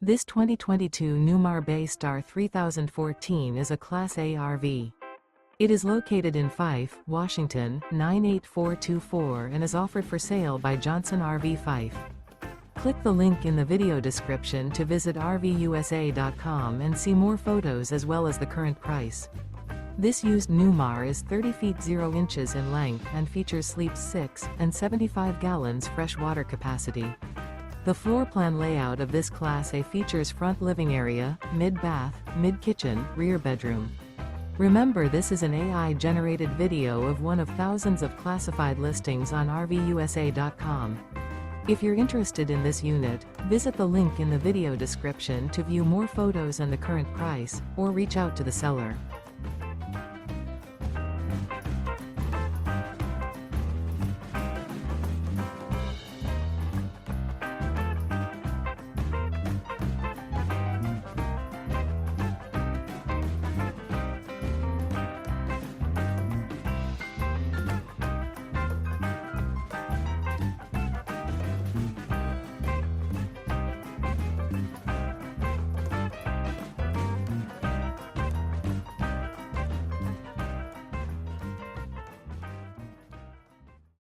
This 2022 Newmar Bay Star 3014 is a Class A RV. It is located in Fife, Washington, 98424 and is offered for sale by Johnson RV Fife. Click the link in the video description to visit RVUSA.com and see more photos as well as the current price. This used Newmar is 30 feet 0 inches in length and features sleeps 6 and 75 gallons fresh water capacity. The floor plan layout of this Class A features front living area, mid-bath, mid-kitchen, rear bedroom. Remember, this is an AI-generated video of one of thousands of classified listings on RVUSA.com. If you're interested in this unit, visit the link in the video description to view more photos and the current price, or reach out to the seller.